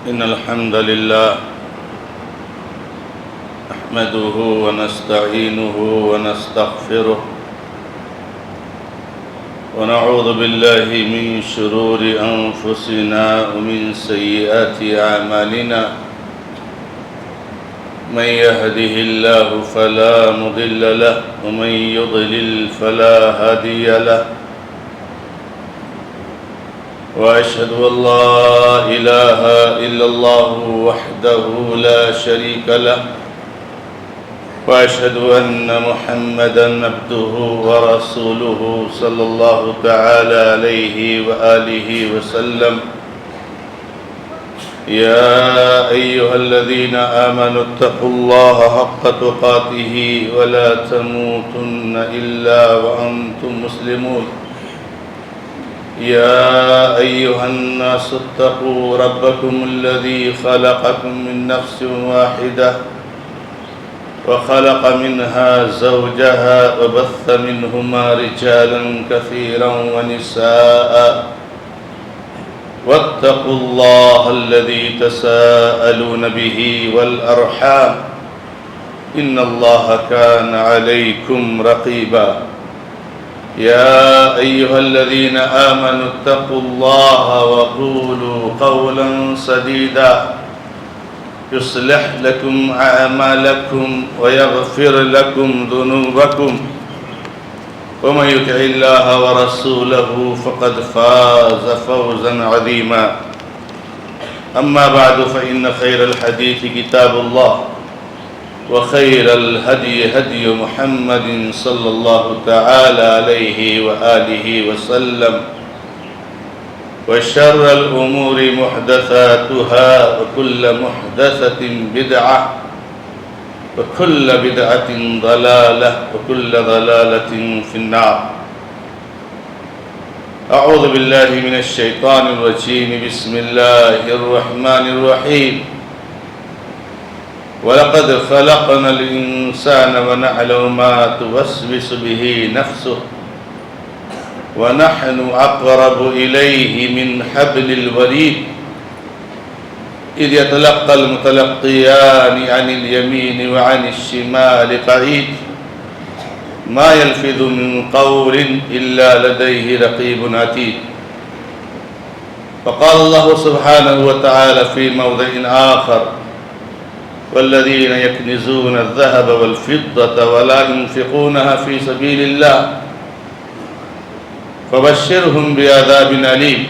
إن الحمد لله نحمده ونستعينه ونستغفره ونعوذ بالله من شرور أنفسنا ومن سيئات أعمالنا من يهده الله فلا مضل له ومن يضلل فلا هادي له وأشهد أن لا إله إلا الله وحده لا شريك له وأشهد أن محمدًا عبده ورسوله صلى الله تعالى عليه وآله وسلم يا أيها الذين آمنوا اتقوا الله حق تقاته ولا تموتن إلا وأنتم مسلمون يا أيها الناس اتقوا ربكم الذي خلقكم من نفس واحدة وخلق منها زوجها وبث منهما رجالا كثيرا ونساء واتقوا الله الذي تساءلون به والأرحام إن الله كان عليكم رقيبا يا أيها الذين آمنوا اتقوا الله وقولوا قولا سديدا يصلح لكم أعمالكم ويغفر لكم ذنوبكم ومن يطع الله ورسوله فقد فاز فوزا عظيما أما بعد فإن خير الحديث كتاب الله وخير الهدي هدي محمد صلى الله تعالى عليه وآله وسلم وشر الأمور محدثاتها وكل محدثة بدعة وكل بدعة ضلالة وكل ضلالة في النار أعوذ بالله من الشيطان الرجيم بسم الله الرحمن الرحيم وَلَقَدْ خَلَقْنَا الْإِنسَانَ وَنَعْلَمُ مَا تُوَسْوِسُ بِهِ نَفْسُهُ وَنَحْنُ أَقْرَبُ إِلَيْهِ مِنْ حَبْلِ الْوَرِيدِ إِذْ يَتَلَقَّى الْمُتَلَقِّيَانِ عَنِ الْيَمِينِ وَعَنِ الشِّمَالِ قَعِيدٌ مَا يَلْفِظُ مِنْ قَوْلٍ إِلَّا لَدَيْهِ رَقِيبٌ عَتِيدٌ فقال الله سبحانه وتعالى في موضع آخر والذين يكنزون الذهب والفضة ولا ينفقونها في سبيل الله فبشرهم بعذاب أليم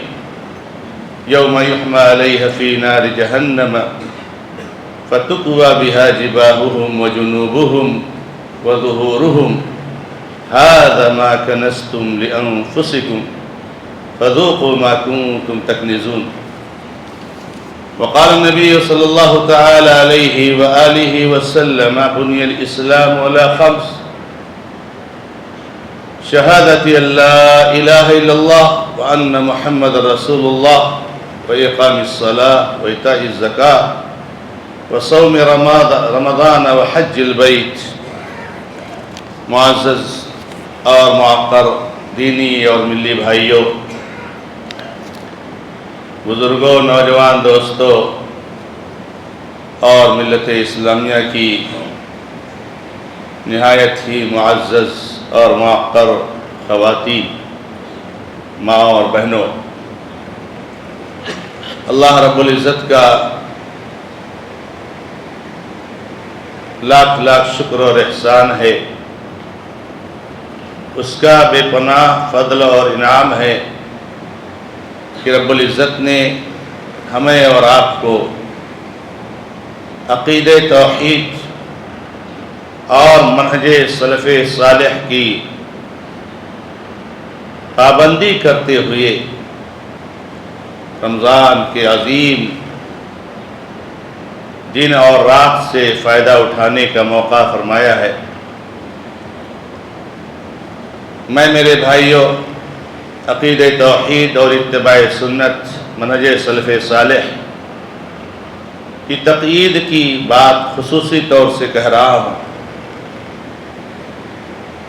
يوم يحمى عليها في نار جهنم فتكوى بها جباههم وجنوبهم وظهورهم هذا ما كنزتم لأنفسكم فذوقوا ما كنتم تكنزون وقال النبي صلى الله تعالى عليه وآله وسلم بني الإسلام على خمس شهادة أن لا إله إلا الله وأن محمد رسول الله وإقام الصلاة وإيتاء الزكاة وصوم رمضان وحج البيت معزز اور معقر دینی اور ملی بھائیوں، بزرگوں، نوجوان دوستوں اور ملت اسلامیہ کی نہایت ہی معزز اور معقر خواتین، ماں اور بہنوں، اللہ رب العزت کا لاکھ لاکھ شکر اور احسان ہے، اس کا بے پناہ فضل اور انعام ہے کہ رب العزت نے ہمیں اور آپ کو عقیدہ توحید اور منہج سلف صالح کی پابندی کرتے ہوئے رمضان کے عظیم دن اور رات سے فائدہ اٹھانے کا موقع فرمایا ہے۔ میں میرے بھائیوں، عقیدہ توحید اور اتباع سنت منہج سلف صالح کی تقیید کی بات خصوصی طور سے کہہ رہا ہوں،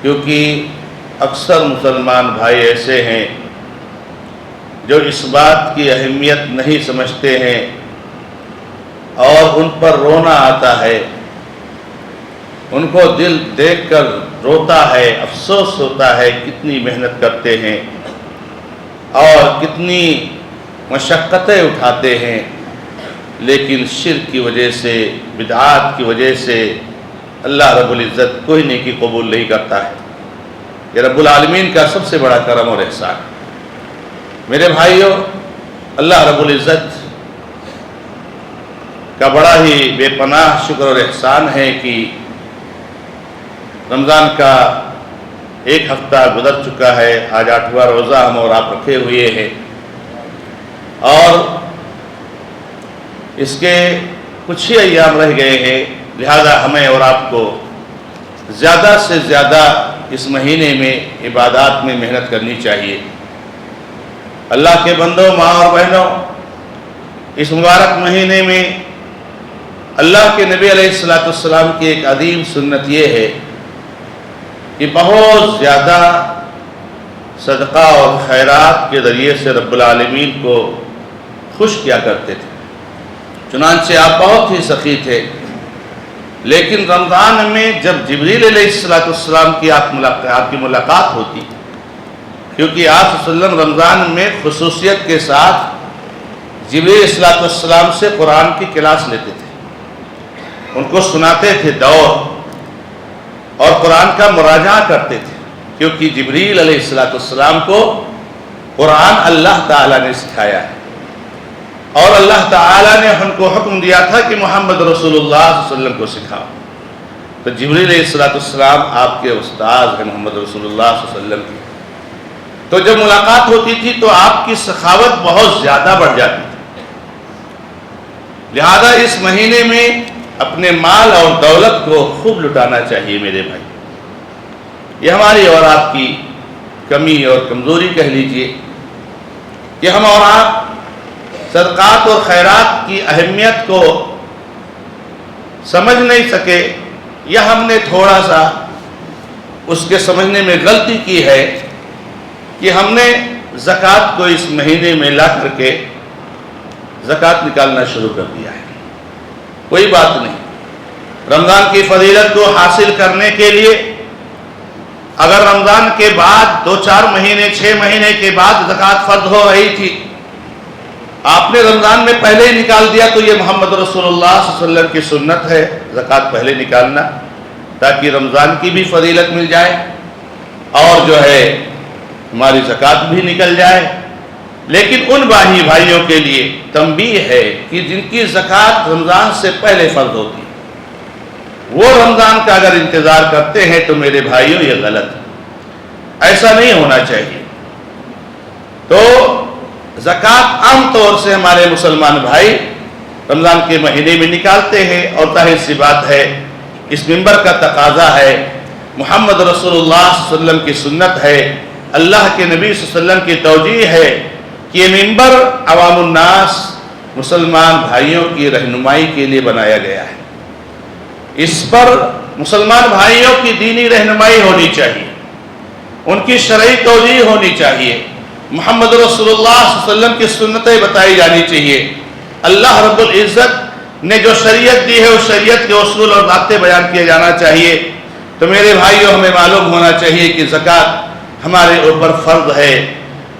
کیونکہ اکثر مسلمان بھائی ایسے ہیں جو اس بات کی اہمیت نہیں سمجھتے ہیں اور ان پر رونا آتا ہے، ان کو دل دیکھ کر روتا ہے، افسوس ہوتا ہے کتنی محنت کرتے ہیں اور کتنی مشقتیں اٹھاتے ہیں، لیکن شرک کی وجہ سے، بدعات کی وجہ سے اللہ رب العزت کوئی نیکی قبول نہیں کرتا ہے۔ یہ رب العالمین کا سب سے بڑا کرم اور احسان ہے۔ میرے بھائیوں، اللہ رب العزت کا بڑا ہی بے پناہ شکر اور احسان ہے کہ رمضان کا ایک ہفتہ گزر چکا ہے، آج 8واں روزہ ہم اور آپ رکھے ہوئے ہیں، اور اس کے کچھ ہی ایام رہ گئے ہیں، لہذا ہمیں اور آپ کو زیادہ سے زیادہ اس مہینے میں عبادات میں محنت کرنی چاہیے۔ اللہ کے بندوں، ماں اور بہنوں، اس مبارک مہینے میں اللہ کے نبی علیہ السلام کی ایک عظیم سنت یہ ہے کہ بہت زیادہ صدقہ اور خیرات کے ذریعے سے رب العالمین کو خوش کیا کرتے تھے۔ چنانچہ آپ بہت ہی سخی تھے، لیکن رمضان میں جب جبریل علیہ السلام کی آپ کی ملاقات ہوتی، کیونکہ آپ صلی اللہ علیہ وسلم رمضان میں خصوصیت کے ساتھ جبریل علیہ السلام سے قرآن کی کلاس لیتے تھے، ان کو سناتے تھے دور، اور قرآن کا مراجعہ کرتے تھے، کیونکہ جبریل علیہ السلام کو قرآن اللہ تعالیٰ نے سکھایا ہے، اور اللہ تعالیٰ نے ان کو حکم دیا تھا کہ محمد رسول اللہ صلی اللہ علیہ وسلم کو سکھاؤ۔ تو جبریل علیہ السلام آپ کے استاد ہیں محمد رسول اللہ صلی اللہ علیہ وسلم کی۔ تو جب ملاقات ہوتی تھی تو آپ کی سخاوت بہت زیادہ بڑھ جاتی تھی، لہذا اس مہینے میں اپنے مال اور دولت کو خوب لٹانا چاہیے میرے بھائی۔ یہ ہماری اور آپ کی کمی اور کمزوری کہہ لیجئے کہ ہم اور آپ صدقات اور خیرات کی اہمیت کو سمجھ نہیں سکے، یا ہم نے تھوڑا سا اس کے سمجھنے میں غلطی کی ہے کہ ہم نے زکوٰۃ کو اس مہینے میں لا کر کے زکوٰۃ نکالنا شروع کر دیا ہے۔ کوئی بات نہیں، رمضان کی فضیلت کو حاصل کرنے کے لیے اگر رمضان کے بعد 2-4 مہینے 6 مہینے کے بعد زکوٰۃ فرض ہو رہی تھی، آپ نے رمضان میں پہلے ہی نکال دیا، تو یہ محمد رسول اللہ صلی اللہ علیہ وسلم کی سنت ہے زکوٰۃ پہلے نکالنا، تاکہ رمضان کی بھی فضیلت مل جائے اور جو ہے ہماری زکوٰۃ بھی نکل جائے۔ لیکن ان بھائیوں کے لیے تنبیہ ہے کہ جن کی زکوٰۃ رمضان سے پہلے فرض ہوتی ہے، وہ رمضان کا اگر انتظار کرتے ہیں تو میرے بھائیوں یہ غلط ہے، ایسا نہیں ہونا چاہیے۔ تو زکوٰۃ عام طور سے ہمارے مسلمان بھائی رمضان کے مہینے میں نکالتے ہیں، اور ظاہر سی بات ہے اس منبر کا تقاضا ہے، محمد رسول اللہ صلی اللہ علیہ وسلم کی سنت ہے، اللہ کے نبی صلی اللہ علیہ وسلم کی توجیہ ہے کہ یہ منبر عوام الناس مسلمان بھائیوں کی رہنمائی کے لیے بنایا گیا ہے، اس پر مسلمان بھائیوں کی دینی رہنمائی ہونی چاہیے، ان کی شرعی توجیہ ہونی چاہیے، محمد رسول اللہ صلی اللہ علیہ وسلم کی سنتیں بتائی جانی چاہیے۔ اللہ رب العزت نے جو شریعت دی ہے اس شریعت کے اصول اور ضابطے بیان کیے جانا چاہیے۔ تو میرے بھائیوں، ہمیں معلوم ہونا چاہیے کہ زکوٰۃ ہمارے اوپر فرض ہے۔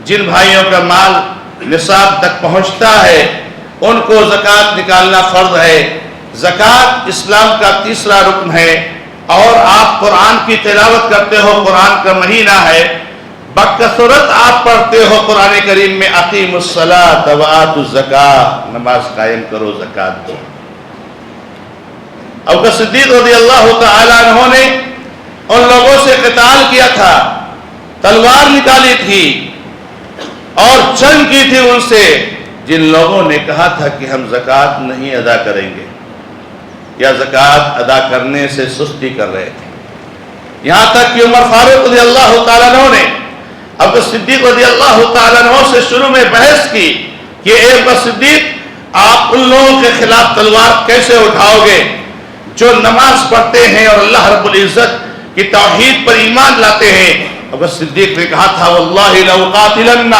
جن بھائیوں کا مال نصاب تک پہنچتا ہے ان کو زکوٰۃ نکالنا فرض ہے۔ زکوٰۃ اسلام کا تیسرا رکن ہے، اور آپ قرآن کی تلاوت کرتے ہو، قرآن کا مہینہ ہے، بکثرت آپ پڑھتے ہو قرآن کریم میں اقیموا الصلاۃ وآتوا الزکاۃ، نماز قائم کرو، زکوٰۃ دو۔ ابو بکر صدیق رضی اللہ تعالیٰ عنہ نے ان لوگوں سے قتال کیا تھا، تلوار نکالی تھی اور جنگ کی تھی ان سے، جن لوگوں نے کہا تھا کہ ہم زکوٰۃ نہیں ادا کریں گے یا زکوٰۃ ادا کرنے سے سستی کر رہے تھے۔ یہاں تک کہ عمر فاروق رضی اللہ تعالیٰ عنہ نے ابو بکر صدیق رضی اللہ تعالیٰ عنہ سے شروع میں بحث کی کہ اے ابو بکر صدیق، آپ ان لوگوں کے خلاف تلوار کیسے اٹھاؤ گے جو نماز پڑھتے ہیں اور اللہ رب العزت کی توحید پر ایمان لاتے ہیں؟ ابو بکر صدیق نے کہا تھا واللہ لأقاتلن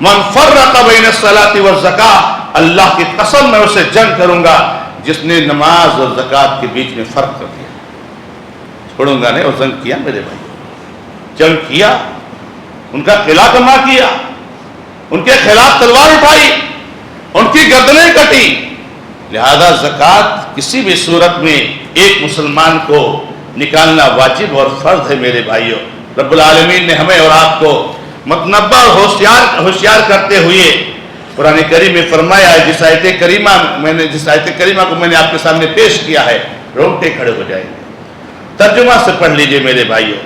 من فرق بین الصلاۃ والزکاۃ، اللہ کی قسم میں اسے جنگ کروں گا جس نے نماز اور زکوٰۃ کے بیچ میں فرق کر دیا. چھوڑوں گا نہیں. اور جنگ کیا میرے بھائی, جنگ کیا, ان کا قلعہ کما کیا, ان کے خلاف تلوار اٹھائی, ان کی گردنیں کٹی. لہذا زکوٰۃ کسی بھی صورت میں ایک مسلمان کو نکالنا واجب اور فرض ہے میرے بھائیوں. رب العالمین نے ہمیں اور آپ کو متنبہ اور ہوشیار کرتے ہوئے قرآن کریم میں فرمایا ہے. جس آیت کریمہ کو میں نے آپ کے سامنے پیش کیا ہے, رونگٹے کھڑے ہو جائیں گے. ترجمہ سے پڑھ لیجئے میرے بھائیوں.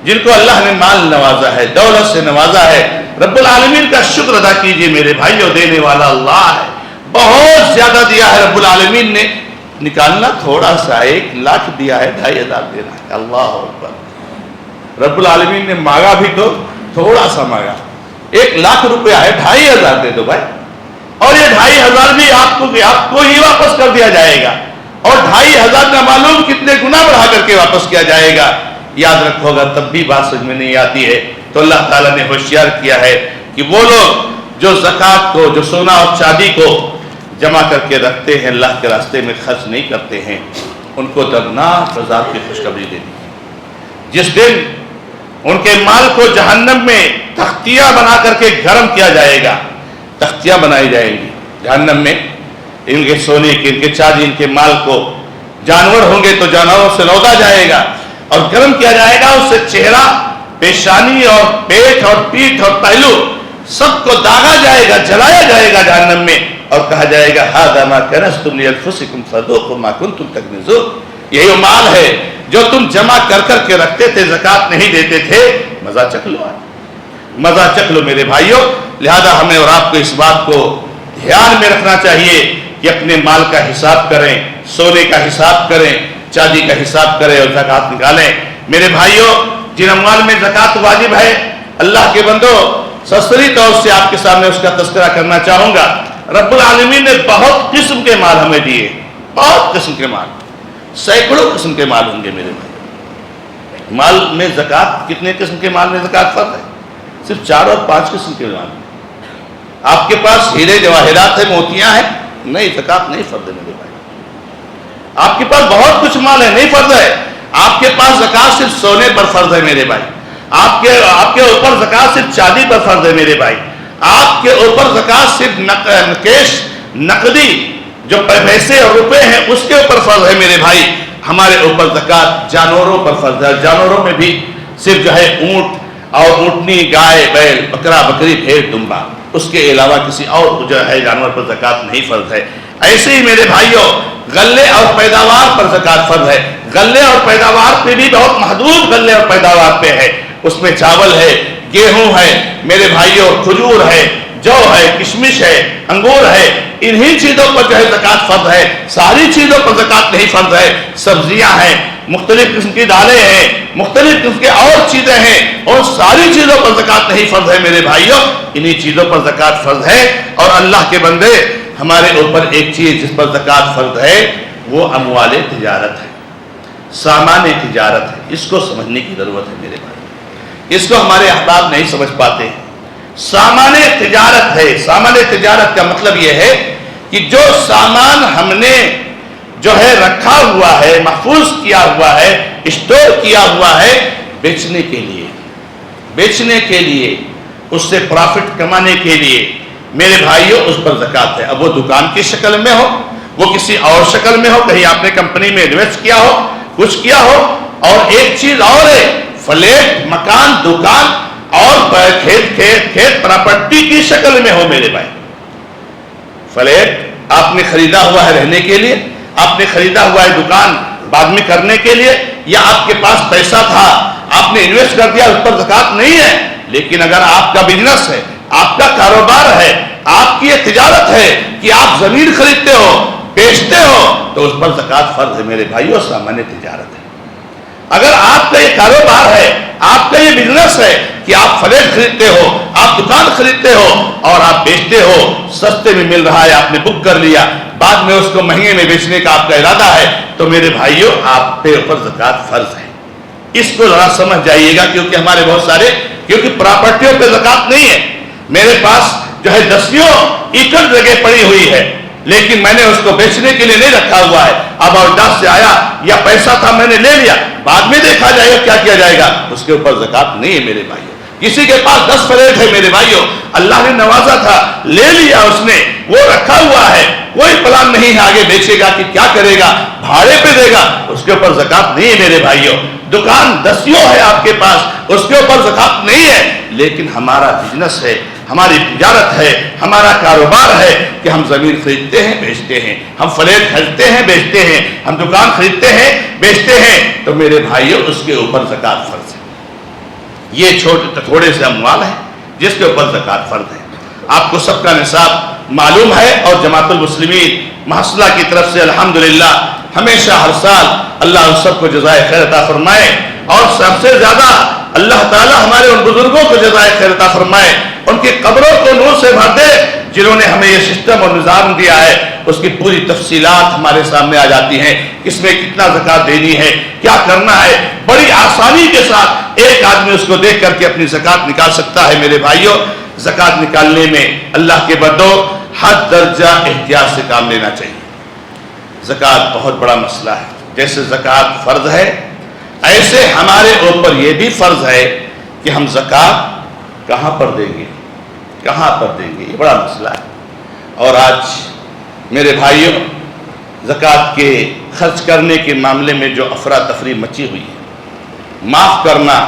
جن کو اللہ نے مال نوازا ہے, دولت سے نوازا ہے, رب العالمین کا شکر ادا کیجئے میرے بھائیوں. دینے والا اللہ ہے, بہت زیادہ دیا ہے رب العالمین نے. نکالنا تھوڑا سا, 1 لاکھ دیا ہے, 2,500 دینا ہے. اللہ اکبر. رب العالمین نے مانگا بھی تو تھوڑا سا مانگا. 1 لاکھ روپیہ ہے, 2,500 دے دو بھائی. اور یہ 2,500 بھی آپ کو ہی واپس کر دیا جائے گا. اور 2,500 کا معلوم کتنے گنا بڑھا کر کے واپس کیا جائے گا. یاد رکھو گا تب بھی بات سمجھ میں نہیں آتی ہے. تو اللہ تعالیٰ نے ہوشیار کیا ہے کہ وہ لوگ جو زکوٰۃ کو, جو سونا اور چاندی کو جمع کر کے رکھتے ہیں, اللہ کے راستے میں خرچ نہیں کرتے ہیں, ان کو دردناک عذاب کی خوشخبری دے دی. جس دن ان کے مال کو جہنم میں تختیاں بنا کر کے گرم کیا جائے گا. تختیاں بنائی جائیں گی جہنم میں, ان کے سونے کے, ان کے چاندی, ان کے مال کو. جانور ہوں گے تو جانوروں سے لودا جائے گا اور گرم کیا جائے گا. اس سے چہرہ, پیشانی اور پیٹ اور پیٹھ اور پہلو سب کو داغا جائے گا, جلایا جائے گا جہنم میں, اور کہا جائے گا ھذا ما کنزتم لانفسکم فذوقوا ما کنتم تکنزون. یہی وہ مال ہے جو تم جمع کر کر کے رکھتے تھے, زکوٰۃ نہیں دیتے تھے, مزہ چکھ لو, مزہ چکھ لو میرے بھائیوں. لہذا ہمیں اور آپ کو اس بات کو دھیان میں رکھنا چاہیے کہ اپنے مال کا حساب کریں, سونے کا حساب کریں, چاندی کا حساب کریں اور زکوٰۃ نکالیں. میرے بھائیوں, جن اموال میں زکوٰۃ واجب ہے, اللہ کے بندو, سرسری طور سے آپ کے سامنے اس کا تذکرہ کرنا چاہوں گا. رب العالمین نے بہت قسم کے مال ہمیں دیے, بہت قسم کے مال, سینکڑوں قسم کے مال ہوں گے میرے بھائی. مال میں زکوٰۃ, کتنے قسم کے مال میں زکوٰۃ فرض ہے؟ صرف 4 اور 5 قسم کے مال. آپ کے پاس ہیرے جواہرات ہیں, موتیاں ہیں, نہیں, زکوٰۃ نہیں فرض ہے میرے بھائی. آپ کے پاس بہت کچھ مال ہے, نہیں فرض ہے. آپ کے پاس زکوٰۃ صرف سونے پر فرض ہے میرے بھائی. آپ کے اوپر زکوٰۃ صرف چاندی پر فرض ہے میرے بھائی. آپ کے اوپر زکوٰۃ صرف کیش, نقدی, جو پیسے اور روپے ہیں, اس کے اوپر فرض ہے میرے بھائی. ہمارے اوپر زکوٰۃ جانوروں پر فرض ہے. جانوروں میں بھی صرف جو ہے اونٹ اور اونٹنی, گائے, بیل, بکرا, بکری, بھیڑ, دمبا, اس کے علاوہ کسی اور جو ہے جانور پر زکوٰۃ نہیں فرض ہے. ایسے ہی میرے بھائیوں, غلے اور پیداوار پر زکوٰۃ فرض ہے. غلے اور پیداوار پہ بھی بہت محدود غلے اور پیداوار پہ ہے. اس میں چاول ہے, گیہوں ہے میرے بھائیوں, کھجور ہے, جو ہے, کشمش ہے, انگور ہے, انہی چیزوں پر جو ہے زکوٰۃ فرض ہے. ساری چیزوں پر زکوٰۃ نہیں فرض ہے. سبزیاں ہیں, مختلف قسم کی دالیں ہیں, مختلف قسم کے اور چیزیں ہیں, اور ساری چیزوں پر زکوٰۃ نہیں فرض ہے میرے بھائیوں. انہی چیزوں پر زکوٰۃ فرض ہے. اور اللہ کے بندے, ہمارے اوپر ایک چیز جس پر زکوٰۃ فرض ہے وہ اموال تجارت ہے, سامان تجارت ہے. اس کو سمجھنے کی ضرورت ہے میرے بھائی. اس کو ہمارے احباب نہیں سمجھ پاتے. سامان تجارت ہے. سامان تجارت کا مطلب یہ ہے کہ جو سامان ہم نے جو ہے رکھا ہوا ہے, محفوظ کیا ہوا ہے, اسٹور کیا ہوا ہے, بیچنے کے لیے, اس سے پرافٹ کمانے کے لیے, میرے بھائیوں اس پر زکوٰۃ ہے. اب وہ دکان کی شکل میں ہو, وہ کسی اور شکل میں ہو, کہیں آپ نے کمپنی میں انویسٹ کیا ہو, کچھ کیا ہو, اور ایک چیز اور ہے, فلیٹ, مکان, دکان اور کھیت پراپرٹی کی شکل میں ہو میرے بھائی. فلیٹ آپ نے خریدا ہوا ہے رہنے کے لیے, آپ نے خریدا ہوا ہے دکان بعد میں کرنے کے لیے, یا آپ کے پاس پیسہ تھا آپ نے انویسٹ کر دیا, اس پر زکوٰۃ نہیں ہے. لیکن اگر آپ کا بزنس ہے, آپ کا کاروبار ہے, آپ کی یہ تجارت ہے کہ آپ زمین خریدتے ہو, بیچتے ہو, تو اس پر زکوٰۃ فرض ہے میرے بھائیوں. سامان تجارت ہے. اگر آپ کا یہ کاروبار ہے, آپ کا یہ بزنس ہے کہ آپ فلیٹ خریدتے ہو, آپ دکان خریدتے ہو اور آپ بیچتے ہو, سستے میں مل رہا ہے, آپ نے بک کر لیا, بعد میں اس کو مہنگے میں بیچنے کا آپ کا ارادہ ہے, تو میرے بھائیوں آپ پہ اوپر زکوٰۃ فرض ہے. اس کو ذرا سمجھ جائیے گا, کیونکہ ہمارے بہت سارے, کیونکہ پراپرٹیوں پہ زکوٰۃ نہیں ہے. میرے پاس جو ہے 10 ایکڑ جگہ پڑی ہوئی ہے, لیکن میں نے اس کو بیچنے کے لیے نہیں رکھا ہوا ہے، اب اولاد سے آیا یا پیسہ تھا میں نے لے لیا، بعد میں دیکھا جائے گا کیا کیا جائے گا، اس کے اوپر زکات نہیں ہے میرے بھائیو۔ کسی کے پاس 10 فلیٹ ہے میرے بھائیو، اللہ نے نوازا تھا، لے لیا اس نے، وہ رکھا ہوا ہے، کوئی پلان نہیں ہے آگے بیچے گا کہ کیا کرے گا، بھاڑے پہ دے گا، اس کے اوپر زکات نہیں ہے میرے بھائیو۔ دکان دسیوں ہے آپ کے پاس، اس کے اوپر زکات نہیں ہے، لیکن ہمارا بزنس ہے، ہماری تجارت ہے، ہمارا کاروبار ہے کہ ہم زمین خریدتے ہیں بیچتے ہیں، ہم فلیٹ خریدتے ہیں بیچتے ہیں، ہم دکان خریدتے ہیں بیچتے ہیں، تو میرے بھائیو اس کے اوپر زکات فرض ہے۔ یہ تھوڑے سے اموال ہیں جس کے اوپر زکات فرض ہے۔ آپ کو سب کا نصاب معلوم ہے، اور جماعت المسلمین محصلہ کی طرف سے الحمدللہ ہمیشہ ہر سال اللہ ان سب کو جزائے خیر عطا فرمائے، اور سب سے زیادہ اللہ تعالی ہمارے ان بزرگوں کو جزائے خیر عطا فرمائے، ان کی قبروں کو نور سے بھر دے جنہوں نے ہمیں یہ سسٹم اور نظام دیا ہے۔ اس کی پوری تفصیلات ہمارے سامنے آ جاتی ہیں، کس میں کتنا زکات دینی ہے، کیا کرنا ہے، بڑی آسانی کے ساتھ ایک آدمی اس کو دیکھ کر کے اپنی زکات نکال سکتا ہے۔ میرے بھائیوں، زکات نکالنے میں اللہ کے بدو حد درجہ احتیاط سے کام لینا چاہیے۔ زکات بہت بڑا مسئلہ ہے، جیسے زکات فرض ہے ایسے ہمارے اوپر یہ بھی فرض ہے کہ ہم زکات کہاں پر دیں گے، کہاں پر دیں گے، یہ بڑا مسئلہ ہے۔ اور آج میرے بھائیوں، زکات کے خرچ کرنے کے معاملے میں جو افراتفری مچی ہوئی ہے، معاف کرنا،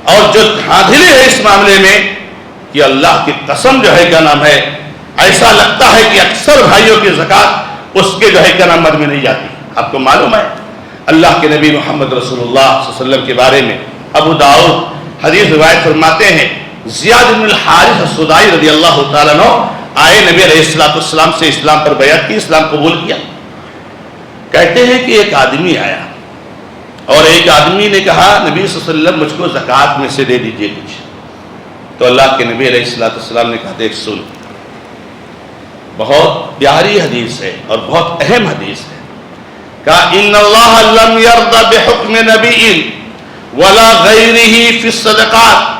اور جو دھاندلی ہے اس معاملے میں کہ اللہ کی قسم جو ہے کیا نام ہے، ایسا لگتا ہے کہ اکثر بھائیوں کی زکات اس کے جو ہے کیا نام میں نہیں جاتی۔ آپ کو معلوم ہے اللہ کے نبی محمد رسول اللہ صلی اللہ علیہ وسلم کے بارے میں ابو داؤد حدیث روایت فرماتے ہیں، زیاد بن الحارث السدائی رضی اللہ تعالیٰ عنہ آئے، نبی علیہ السلام سے اسلام پر بیعت کی، اسلام قبول کیا۔ کہتے ہیں کہ ایک آدمی آیا اور ایک آدمی نے کہا نبی صلی اللہ علیہ وسلم مجھ کو زکات میں سے دے دیجئے کچھ، تو اللہ کے نبی علیہ السلام نے کہا دیکھ سن، بہت پیاری حدیث ہے اور بہت اہم حدیث ہے، کہا ان اللہ لم یرض بحکم نبی ولا غیرہ فی الصدقات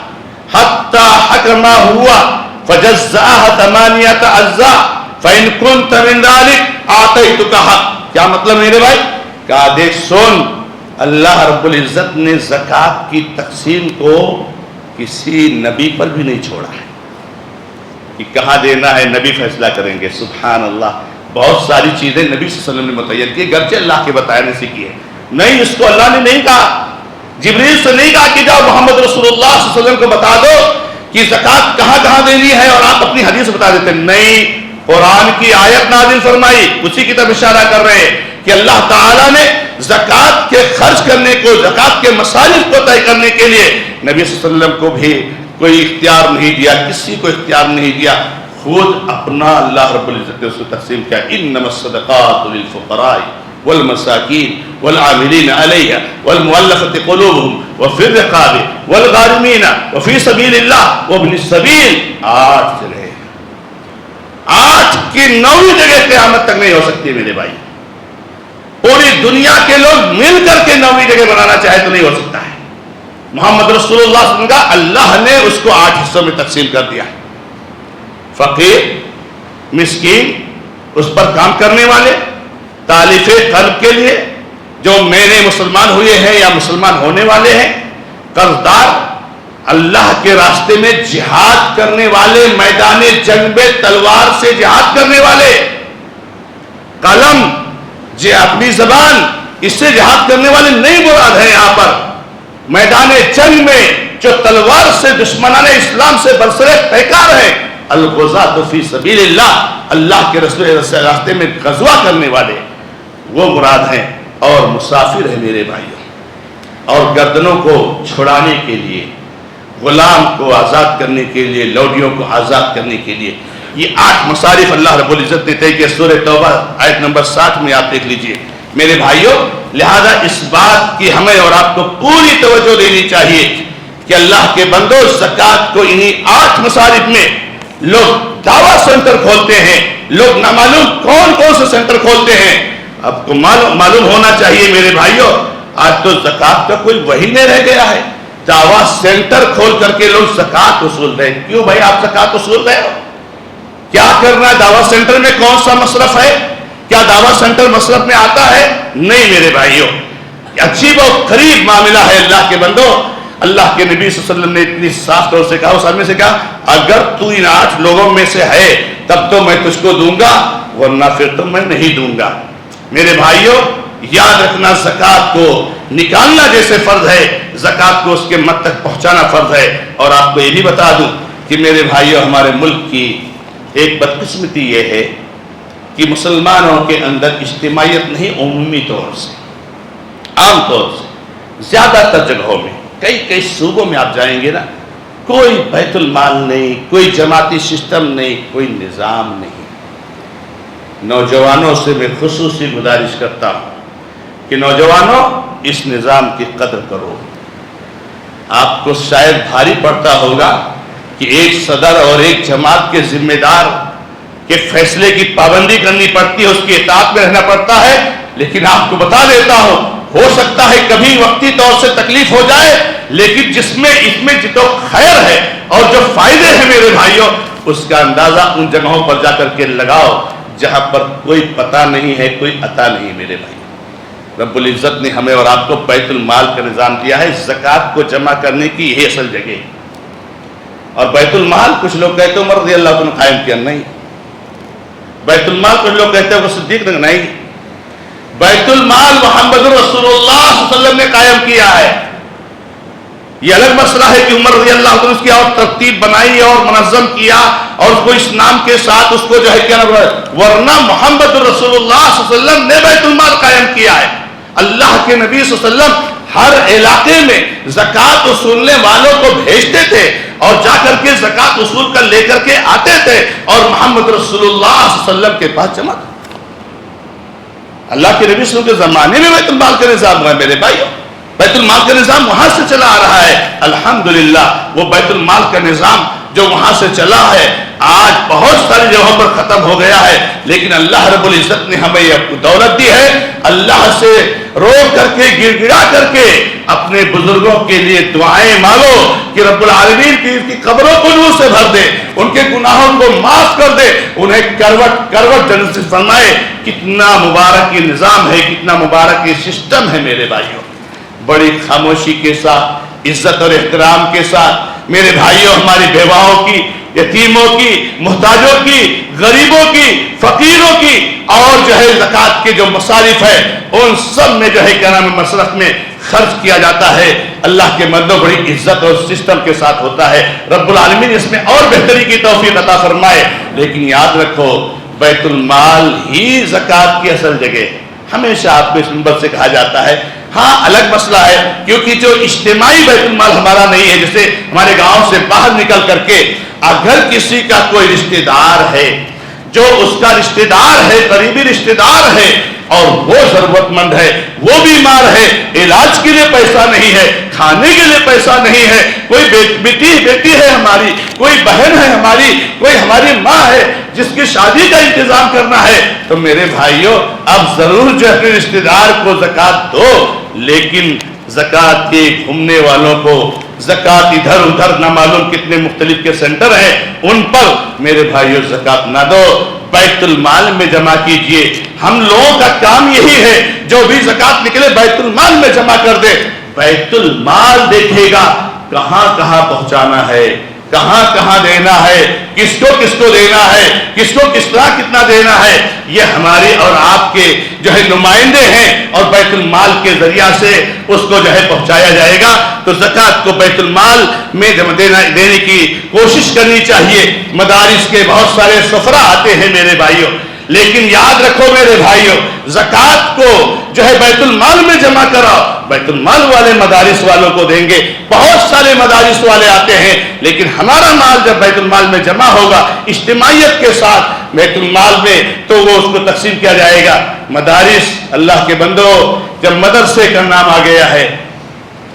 حتی حکما ہوا فجزاها 8 اجزاء فإن كنت من ذلك اعطيتك۔ کیا مطلب میرے بھائی؟ کہا دیکھ سن، اللہ رب العزت نے زکات کی تقسیم کو کسی نبی پر بھی نہیں چھوڑا ہے کہ کہاں دینا ہے، نبی فیصلہ کریں گے۔ سبحان اللہ، بہت ساری چیزیں نبی صلی اللہ علیہ وسلم نے متعین کی، گرچہ اللہ کے بتانے سے کی ہے، نہیں اس کو اللہ نے نہیں کہا، جبریل سے نہیں کہا کہ جاؤ محمد رسول اللہ صلی اللہ علیہ وسلم کو بتا دو کہ زکات کہاں کہاں دینی ہے اور آپ اپنی حدیث بتا دیتے، نہیں، قرآن کی آیت نازل فرمائی، اسی کی طرف اشارہ کر رہے ہیں کہ اللہ تعالیٰ نے زکات کے خرچ کرنے کو، زکات کے مصارف کو طے کرنے کے لیے نبی صلی اللہ علیہ وسلم کو بھی کوئی اختیار نہیں دیا، کسی کو اختیار نہیں دیا، خود اپنا اللہ رب العزت نے اس کو تقسیم کیا۔ انما الصدقات للفقراء والمساکین والعاملین علیہا والمؤلفۃ قلوبہم وفی الرقاب والغارمین وفی سبیل اللہ وابن السبیل۔ 8 جگہ، 8 کی 9ویں جگہ قیامت تک نہیں ہو سکتی میرے بھائی، پوری دنیا کے لوگ مل کر کے 9ویں جگہ بنانا چاہے تو نہیں ہو سکتا ہے۔ محمد رسول اللہ صلی اللہ علیہ وسلم کا اللہ نے اس کو 8 حصوں میں تقسیم کر دیا ہے، فقیر، مسکین، اس پر کام کرنے والے، تالیف قلب کے لیے جو نئے مسلمان ہوئے ہیں یا مسلمان ہونے والے ہیں، قرض دار، اللہ کے راستے میں جہاد کرنے والے، میدان جنگ میں تلوار سے جہاد کرنے والے، قلم جی اپنی زبان اس سے جہاد کرنے والے نہیں مراد ہیں یہاں پر، میدان جنگ میں جو تلوار سے دشمنان اسلام سے برسر پیکار ہیں، الغزاۃ فی سبیل اللہ، اللہ کے راستے میں غزوہ کرنے والے وہ مراد ہیں، اور مسافر ہیں میرے بھائیوں، اور گردنوں کو چھڑانے کے لیے، غلام کو آزاد کرنے کے لیے، لوڈیوں کو آزاد کرنے کے لیے، یہ 8 مصارف اللہ رب العزت نے طے کیا۔ سورہ توبہ آیت نمبر 60 میں آپ دیکھ لیجئے میرے بھائیوں۔ لہذا اس بات کی ہمیں اور آپ کو پوری توجہ دینی چاہیے کہ اللہ کے بندوں، زکات کو انہی 8 مصارف میں لوگ دعویٰ سینٹر کھولتے ہیں، لوگ نامعلوم کون کون سے سینٹر کھولتے ہیں۔ آپ کو معلوم ہونا چاہیے میرے بھائیوں، آج تو زکات کا کوئی وہی نہیں رہ گیا ہے، دعویٰ سینٹر کھول کر کے لوگ زکات وصول رہے ہیں۔ کیوں بھائی آپ زکات وصول رہے ہو؟ کیا کرنا ہے؟ دعوت سینٹر میں کون سا مصرف ہے؟ کیا دعوت سینٹر مصرف میں آتا ہے؟ نہیں میرے بھائیوں، عجیب و غریب معاملہ ہے اللہ کے بندو۔ اللہ کے نبی صلی اللہ علیہ وسلم نے اتنی صاف طور سے کہا، اس آدمی سے کہا اگر تو ان 8 لوگوں میں سے ہے تب تو میں تجھ کو دوں گا، ورنہ پھر تو میں نہیں دوں گا۔ میرے بھائیوں یاد رکھنا، زکوٰۃ کو نکالنا جیسے فرض ہے، زکوٰۃ کو اس کے مد تک پہنچانا فرض ہے۔ اور آپ کو یہ بھی بتا دوں کہ میرے بھائیوں ہمارے ملک کی ایک بدقسمتی یہ ہے کہ مسلمانوں کے اندر اجتماعیت نہیں، عمومی طور سے، عام طور سے زیادہ تر جگہوں میں، کئی صوبوں میں آپ جائیں گے نا، کوئی بیت المال نہیں، کوئی جماعتی سسٹم نہیں، کوئی نظام نہیں۔ نوجوانوں سے میں خصوصی گزارش کرتا ہوں کہ نوجوانوں اس نظام کی قدر کرو۔ آپ کو شاید بھاری پڑتا ہوگا کہ ایک صدر اور ایک جماعت کے ذمہ دار کے فیصلے کی پابندی کرنی پڑتی ہے، اس کی اطاعت میں رہنا پڑتا ہے، لیکن آپ کو بتا دیتا ہوں ہو سکتا ہے کبھی وقتی طور سے تکلیف ہو جائے، لیکن اس میں جتنا خیر ہے اور جو فائدے ہیں میرے بھائیوں، اس کا اندازہ ان جگہوں پر جا کر کے لگاؤ جہاں پر کوئی پتہ نہیں ہے، کوئی عطا نہیں۔ میرے بھائی رب العزت نے ہمیں اور آپ کو بیت المال کا نظام دیا ہے، زکوٰۃ کو جمع کرنے کی یہ اصل جگہ ہے۔ اور بیت المال کچھ لوگ کہتے ہیں عمر رضی اللہ عنہ نے قائم کیا، نہیں۔ بیت المال کچھ لوگ کہتے ہیں وہ صدیق نے، نہیں۔ بیت المال محمد رسول اللہ صلی اللہ علیہ وسلم نے قائم کیا ہے۔ یہ الگ مسئلہ ہے کہ عمر رضی اللہ عنہ اس کی اور ترتیب بنائی اور منظم کیا اور اس کو اس نام کے ساتھ اس کو جو ہے کیا نام ہے، ورنہ محمد رسول اللہ صلی اللہ علیہ وسلم نے بیت المال قائم کیا ہے۔ اللہ کے نبی صلی اللہ علیہ وسلم ہر علاقے میں زکوٰۃ وصولنے والوں کو بھیجتے تھے اور جا کر کے زکوٰۃ وصول کر لے کر کے آتے تھے اور محمد رسول اللہ صلی اللہ علیہ وسلم کے پاس جمع تھا۔ اللہ کے نبی صلی اللہ علیہ وسلم کے زمانے میں بیت المال کا نظام ہے میرے بھائیوں، بیت المال کا نظام وہاں سے چلا آ رہا ہے۔ الحمدللہ وہ بیت المال کا نظام جو وہاں سے چلا ہے آج بہت ساری جگہوں پر ختم ہو گیا ہے، لیکن اللہ رب العزت نے ہمیں یہ دولت دی ہے، اللہ سے رو کر کے گڑ گڑا کر کے اپنے بزرگوں کے لیے دعائیں مانگو کہ رب العالمین کی قبروں کو نور سے بھر دے، ان کے گناہوں کو معاف کر دے، انہیں کروٹ جنت سے فرمائے۔ کتنا مبارک یہ نظام ہے، کتنا مبارک یہ سسٹم ہے میرے بھائیوں۔ بڑی خاموشی کے ساتھ، عزت اور احترام کے ساتھ میرے بھائیوں ہماری بیواؤں کی، یتیموں کی، محتاجوں کی، غریبوں کی، فقیروں کی اور جو ہے زکوٰۃ کے جو مصارف ہے ان سب میں جو ہے کیا نام ہے مصرف میں خرچ کیا جاتا ہے۔ اللہ کے مردوں بڑی عزت اور سسٹم کے ساتھ ہوتا ہے۔ رب العالمین اس میں اور بہتری کی توفیق عطا فرمائے۔ لیکن یاد رکھو بیت المال ہی زکوٰۃ کی اصل جگہ ہے۔ ہمیشہ آپ کو اس منبر سے کہا جاتا ہے، ہاں الگ مسئلہ ہے کیونکہ جو اجتماعی بیت المال ہمارا نہیں ہے، جیسے ہمارے گاؤں سے باہر نکل کر کے اگر کسی کا کوئی رشتہ دار ہے جو اس کا رشتہ دار ہے، قریبی رشتہ دار ہے اور وہ ضرورت مند ہے، وہ بیمار ہے، علاج کے لیے پیسہ نہیں ہے، کھانے کے لیے پیسہ نہیں ہے، کوئی بیٹی ہے ہماری، کوئی بہن ہے ہماری، کوئی ہماری ماں ہے جس کی شادی کا انتظام کرنا ہے، تو میرے بھائیوں اب ضرور جو اپنے رشتہ دار کو زکوٰۃ دو، لیکن زکوٰۃ کے گھومنے والوں کو، زکوٰۃ ادھر ادھر نہ معلوم کتنے مختلف کے سینٹر ہیں ان پر میرے بھائیوں زکوٰۃ نہ دو، بیت المال میں جمع کیجئے۔ ہم لوگوں کا کام یہی ہے جو بھی زکوٰۃ نکلے بیت المال میں جمع کر دے۔ بیت المال دیکھے گا کہاں کہاں پہنچانا ہے، کہاں کہاں دینا ہے، کس کو دینا ہے، کس کو کس طرح کتنا دینا ہے، یہ ہماری اور آپ کے جو ہے نمائندے ہیں اور بیت المال کے ذریعہ سے اس کو جو ہے پہنچایا جائے گا۔ تو زکوٰۃ کو بیت المال میں دینے کی کوشش کرنی چاہیے۔ مدارس کے بہت سارے سفرہ آتے ہیں میرے بھائیوں، لیکن یاد رکھو میرے بھائیوں زکوٰۃ کو جو ہے بیت المال میں جمع کراؤ، بیت المال والے مدارس والوں کو دیں گے۔ بہت سارے مدارس والے آتے ہیں لیکن ہمارا مال جب بیت المال میں جمع ہوگا اجتماعیت کے ساتھ بیت المال میں تو وہ اس کو تقسیم کیا جائے گا۔ مدارس اللہ کے بندو جب مدرسے کا نام آ گیا ہے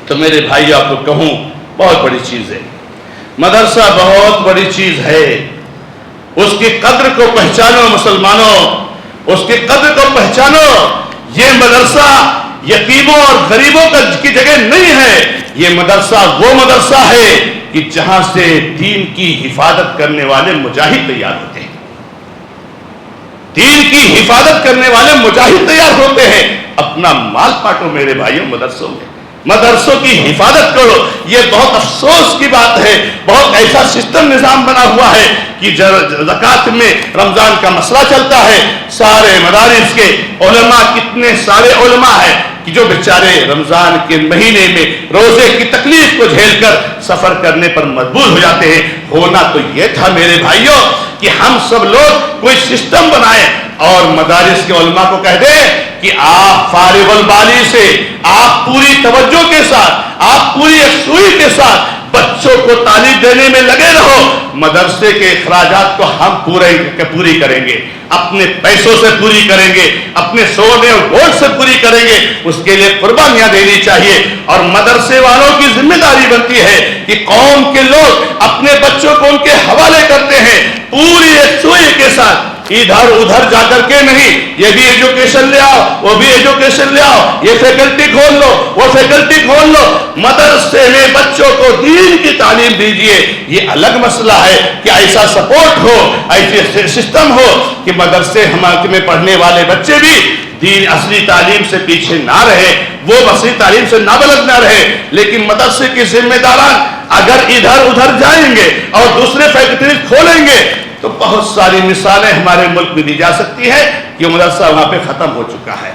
تو میرے بھائی آپ کو کہوں بہت بڑی چیز ہے، مدرسہ بہت بڑی چیز ہے۔ اس کی قدر کو پہچانو مسلمانوں، اس کی قدر کو پہچانو۔ یہ مدرسہ یتیموں اور غریبوں کی جگہ نہیں ہے، یہ مدرسہ وہ مدرسہ ہے کہ جہاں سے دین کی حفاظت کرنے والے مجاہد تیار ہوتے ہیں۔ دین کی حفاظت کرنے والے مجاہد تیار ہوتے ہیں. اپنا مال بانٹو میرے بھائیوں مدرسوں میں، مدرسوں کی حفاظت کرو. یہ بہت افسوس کی بات ہے، بہت ایسا سسٹم نظام بنا ہوا ہے کہ زکوٰۃ میں رمضان کا مسئلہ چلتا ہے. سارے مدارس کے علماء، کتنے سارے علماء ہیں کہ جو بیچارے رمضان کے مہینے میں روزے کی تکلیف کو جھیل کر سفر کرنے پر مجبور ہو جاتے ہیں. ہونا تو یہ تھا میرے بھائیوں کہ ہم سب لوگ کوئی سسٹم بنائیں اور مدارس کے علماء کو کہہ دیں کہ آپ فارغ البالی سے، آپ پوری توجہ کے ساتھ، آپ پوری یکسوئی کے ساتھ بچوں کو تعلیم دینے میں لگے رہو. مدرسے کے اخراجات کو ہم پوری کریں گے، اپنے پیسوں سے پوری کریں گے، اپنے سونے اور گوشت سے پوری کریں گے. اس کے لیے قربانیاں دینی چاہیے. اور مدرسے والوں کی ذمہ داری بنتی ہے کہ قوم کے لوگ اپنے بچوں کو ان کے حوالے کرتے ہیں پوری یکسوئی کے ساتھ، ادھر ادھر جا کر کے نہیں. یہ بھی ایجوکیشن لے آؤ، وہ بھی ایجوکیشن لے آؤ، یہ فیکلٹی کھول لو، وہ فیکلٹی کھول لو. مدرسے میں بچوں کو دین کی تعلیم دیجیے. یہ الگ مسئلہ ہے کہ ایسا سپورٹ ہو، ایسے سسٹم ہو کہ مدرسے میں پڑھنے والے بچے بھی دین اصلی تعلیم سے پیچھے نہ رہے، وہ اصلی تعلیم سے نابلد نہ رہے. لیکن مدرسے کے ذمہ داران اگر ادھر ادھر جائیں گے اور دوسرے فیکٹریز کھولیں گے تو بہت ساری مثالیں ہمارے ملک میں دی جا سکتی ہے کہ مدرسہ وہاں پہ ختم ہو چکا ہے،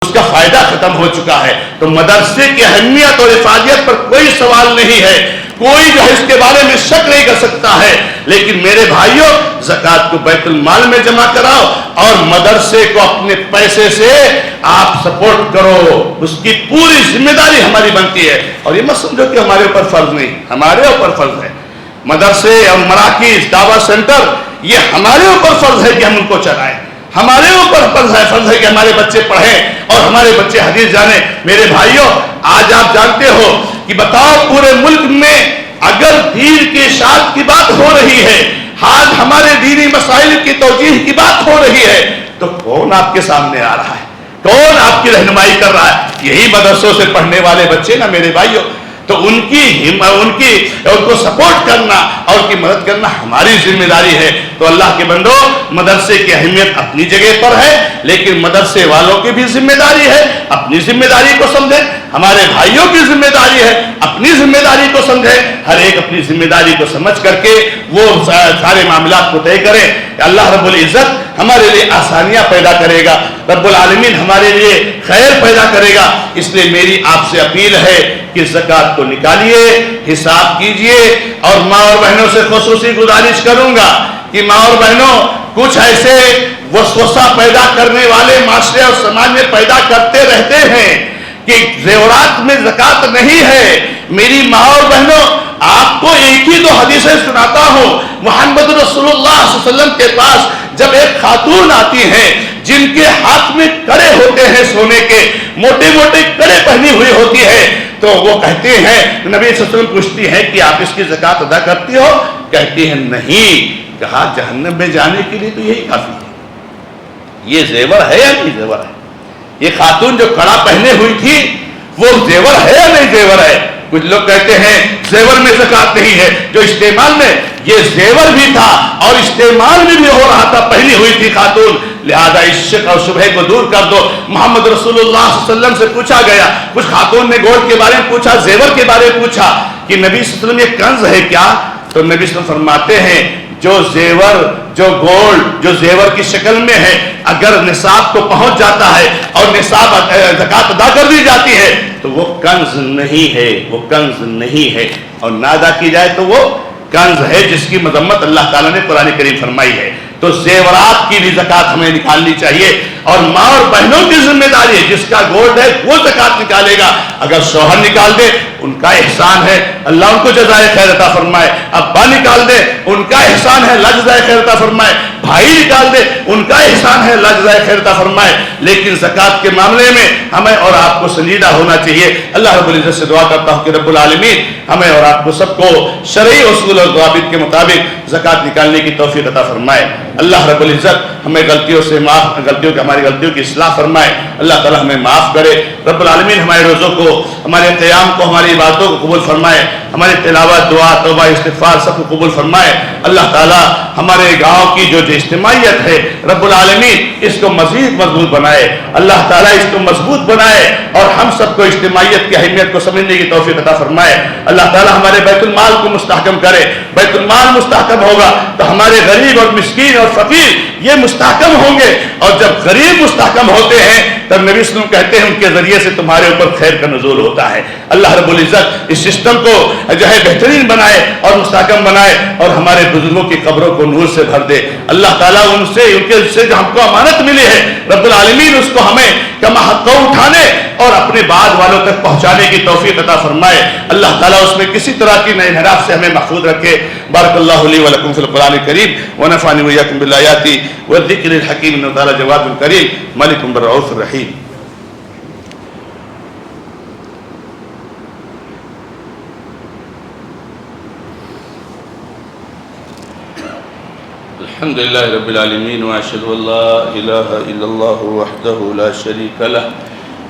اس کا فائدہ ختم ہو چکا ہے. تو مدرسے کی اہمیت اور افادیت پر کوئی سوال نہیں ہے، کوئی جو ہے اس کے بارے میں شک نہیں کر سکتا ہے. لیکن میرے بھائیوں، زکوٰۃ کو بیت المال میں جمع کراؤ اور مدرسے کو اپنے پیسے سے آپ سپورٹ کرو. اس کی پوری ذمہ داری ہماری بنتی ہے. اور یہ مت سمجھو کہ ہمارے اوپر فرض نہیں، ہمارے اوپر فرض ہے. مدرسے اور مراکز، دعوت سینٹر، یہ ہمارے اوپر فرض ہے کہ ہم ان کو چلائیں. ہمارے اوپر فرض ہے کہ ہمارے بچے پڑھیں اور ہمارے بچے حدیث جانیں. میرے بھائیوں، آج آپ جانتے ہو کہ بتاؤ پورے ملک میں اگر دین کی اشاعت کی بات ہو رہی ہے، آج ہمارے دینی مسائل کی توجیہ کی بات ہو رہی ہے، تو کون آپ کے سامنے آ رہا ہے؟ کون آپ کی رہنمائی کر رہا ہے؟ یہی مدرسوں سے پڑھنے والے بچے نا میرے بھائیوں. تو ان کو سپورٹ کرنا اور ان کی مدد کرنا ہماری ذمہ داری ہے. تو اللہ کے بندو، مدرسے کی اہمیت اپنی جگہ پر ہے، لیکن مدرسے والوں کی بھی ذمہ داری ہے. اپنی ذمہ داری کو سمجھیں، ہمارے بھائیوں کی ذمہ داری ہے اپنی ذمہ داری کو سمجھیں. ہر ایک اپنی ذمہ داری کو سمجھ کر کے وہ سارے معاملات کو طے کریں. اللہ رب العزت ہمارے لیے آسانیاں پیدا کرے گا، رب العالمین ہمارے لیے خیر پیدا کرے گا. اس لیے میری آپ سے اپیل ہے کہ زکوٰۃ کو نکالیے، حساب کیجئے. اور ماں اور بہنوں سے خصوصی گزارش کروں گا کہ ماں اور بہنوں، کچھ ایسے وسوسہ پیدا کرنے والے معاشرے اور سماج میں پیدا کرتے رہتے ہیں کہ زیورات میں زکوٰۃ نہیں ہے. میری ماں اور بہنوں، آپ کو ایک ہی دو حدیثیں سناتا ہوں. محمد رسول اللہ صلی اللہ علیہ وسلم کے پاس جب ایک خاتون آتی ہیں جن کے ہاتھ میں کڑے ہوتے ہیں، سونے کے موٹے موٹے کڑے پہنی ہوئی ہوتی ہے، تو وہ کہتے ہیں، نبی صلی اللہ علیہ وسلم پوچھتی ہے کہ آپ اس کی زکوٰۃ ادا کرتی ہو؟ کہتی ہیں نہیں. کہا جہنم میں جانے کے لیے تو یہی کافی ہے. یہ زیور ہے یا نہیں زیور ہے؟ یہ خاتون جو کڑا پہنے ہوئی تھی وہ زیور ہے یا نہیں زیور ہے؟ کچھ لوگ کہتے ہیں زیور میں زکوٰۃ نہیں ہے. جو استعمال میں، یہ زیور بھی تھا اور استعمال میں بھی ہو رہا تھا، پہنی ہوئی تھی خاتون. لہذا اس شک اور شبہ کو دور کر دو. محمد رسول اللہ صلی اللہ علیہ وسلم سے پوچھا گیا، کچھ خاتون نے گولڈ کے بارے میں پوچھا، زیور کے بارے میں پوچھا کہ نبی صلی اللہ علیہ وسلم یہ کنز ہے کیا؟ تو نبی صلی اللہ علیہ وسلم فرماتے ہیں جو زیور، جو گولڈ جو زیور کی شکل میں ہے، اگر نصاب کو پہنچ جاتا ہے اور نصاب زکوٰۃ ادا کر دی جاتی ہے تو وہ کنز نہیں ہے، وہ کنز نہیں ہے. اور نہ ادا کی جائے تو وہ کنز ہے جس کی مذمت اللہ تعالیٰ نے قرآن کریم فرمائی ہے. تو زیورات کی بھی زکوٰۃ ہمیں نکالنی چاہیے. اور ماں اور بہنوں کی ذمہ داری ہے، جس کا گولڈ ہے وہ زکوٰۃ نکالے گا. اگر شوہر نکال دے ان کا احسان ہے، اللہ ان کو جزائے خیر عطا فرمائے. ابا نکال دے ان کا احسان ہے، اللہ جزائے خیر عطا فرمائے. بھائی نکال دے ان کا احسان ہے، اللہ جزائے خیر عطا فرمائے. لیکن زکوٰۃ کے معاملے میں ہمیں اور آپ کو سنجیدہ ہونا چاہیے. اللہ رب العزت سے دعا کرتا ہوں کہ رب العالمین ہمیں اور آپ کو سب کو شرعی اصول اور ضوابط کے مطابق زکوٰۃ نکالنے کی توفیق عطا فرمائے. اللہ رب العزت ہمیں غلطیوں کی ہماری غلطیوں کی اصلاح فرمائے، اللہ تعالیٰ ہمیں معاف کرے۔ رب العالمین ہمارے روزوں کو، ہمارے قیام کو، ہماری عبادتوں کو قبول فرمائے، ہماری تلاوت، دعا، توبہ، استغفار سب کو قبول فرمائے۔ اللہ تعالیٰ ہمارے گاؤں کی جو اجتماعیت ہے رب العالمین اس کو مزید مضبوط بنائے، اللہ تعالیٰ اس کو مضبوط بنائے اور ہم سب کو اجتماعیت کی اہمیت کو سمجھنے کی توفیق عطا فرمائے۔ اللہ تعالیٰ ہمارے بیت المال کو مستحکم کرے، بیت المال مستحکم ہوگا تو ہمارے غریب اور مسکین اور فقیر یہ مستحکم ہوں گے، اور جب غریب مستحکم ہوتے ہیں تب نبی صلی اللہ علیہ وسلم کہتے ہیں ان کے ذریعے سے تمہارے اوپر خیر کا نزول ہوتا ہے۔ اللہ رب العزت اس سسٹم کو جو ہے بہترین بنائے اور مستحکم بنائے اور ہمارے بزرگوں کی قبروں کو نور سے بھر دے۔ اللہ تعالیٰ ان سے جو ہم کو امانت ملی ہے رب العالمین اس کو ہمیں کما حق اٹھانے اور اپنے بعد والوں تک پہنچانے کی توفیق عطا فرمائے۔ اللہ تعالیٰ اس میں کسی طرح کی نئے انحراف سے ہمیں محفوظ رکھے۔ بارک اللہ لی و لکم فی القرآن الکریم ونفعنی وإیاکم بالآیات والذکر الحکیم، انہ تعالیٰ جواد کریم ملک بالرؤوف الرحیم۔ الحمد للہ رب العالمین واشہد ان لا الہ الا اللہ وحدہ لا شریک لہ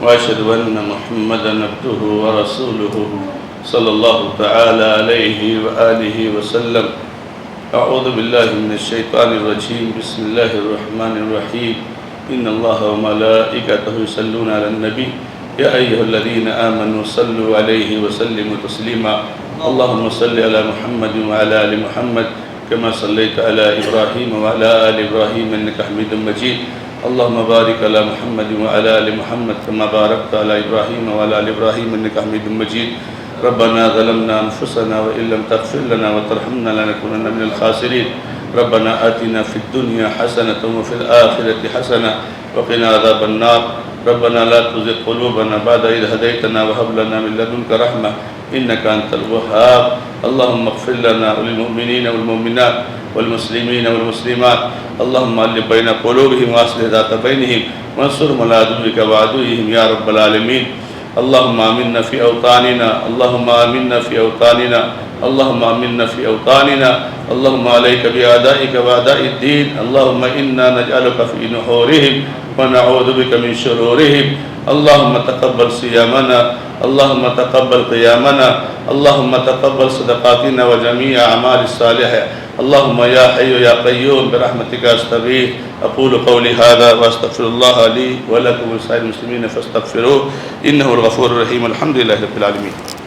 واشہد ان محمدا عبدہ ورسولہ صلی اللہ تعالی علیہ وآلہ وسلم۔ اعوذ باللہ من الشیطان الرجیم، بسم اللہ الرحمن الرحیم۔ ان اللہ وملائکتہ یصلون علی النبی یا ایہا الذین آمنوا صلوا علیہ وسلموا تسلیما۔ اللہم صل علی محمد وعلی آل محمد كما صليت على إبراهيم وعلى آل إبراهيم إنك حميد مجيد۔ اللهم بارك على محمد وعلى آل محمد كما باركت على إبراهيم وعلى آل إبراهيم إنك حميد مجيد۔ ربنا ظلمنا أنفسنا وإن لم تغفر لنا وترحمنا لنكونن من الخاسرين۔ ربنا آتنا في الدنيا حسنة وفي الآخرة حسنة وقنا عذاب النار۔ ربنا لا تزغ قلوبنا بعد إذ هديتنا وهب لنا من لدنك رحمة إنك أنت الوهاب۔ اللهم اغفر لنا وللمؤمنين والمؤمنات والمسلمين والمسلمات، اللهم ألف بين قلوبهم وأصلح ذات بينهم وانصرهم على عدوك وعدوهم يا رب العالمين۔ اللهم آمنا في أوطاننا، اللهم آمنا في أوطاننا، اللهم آمنا في أوطاننا، اللهم عليك بأعدائك وأعداء الدين، اللهم إنا نجعلك في نحورهم ونعوذ بك من شرورهم۔ اللهم تقبل صيامنا، اللهم تقبل قيامنا، اللهم تقبل صدقاتنا وجميع أعمال الصالحة، اللهم يا حي يا قيوم برحمتك أستغيث۔ أقول قولي هذا وأستغفر الله لي ولكم ولسائر المسلمين فاستغفروه إنه الغفور الرحيم، الحمد لله رب العالمين۔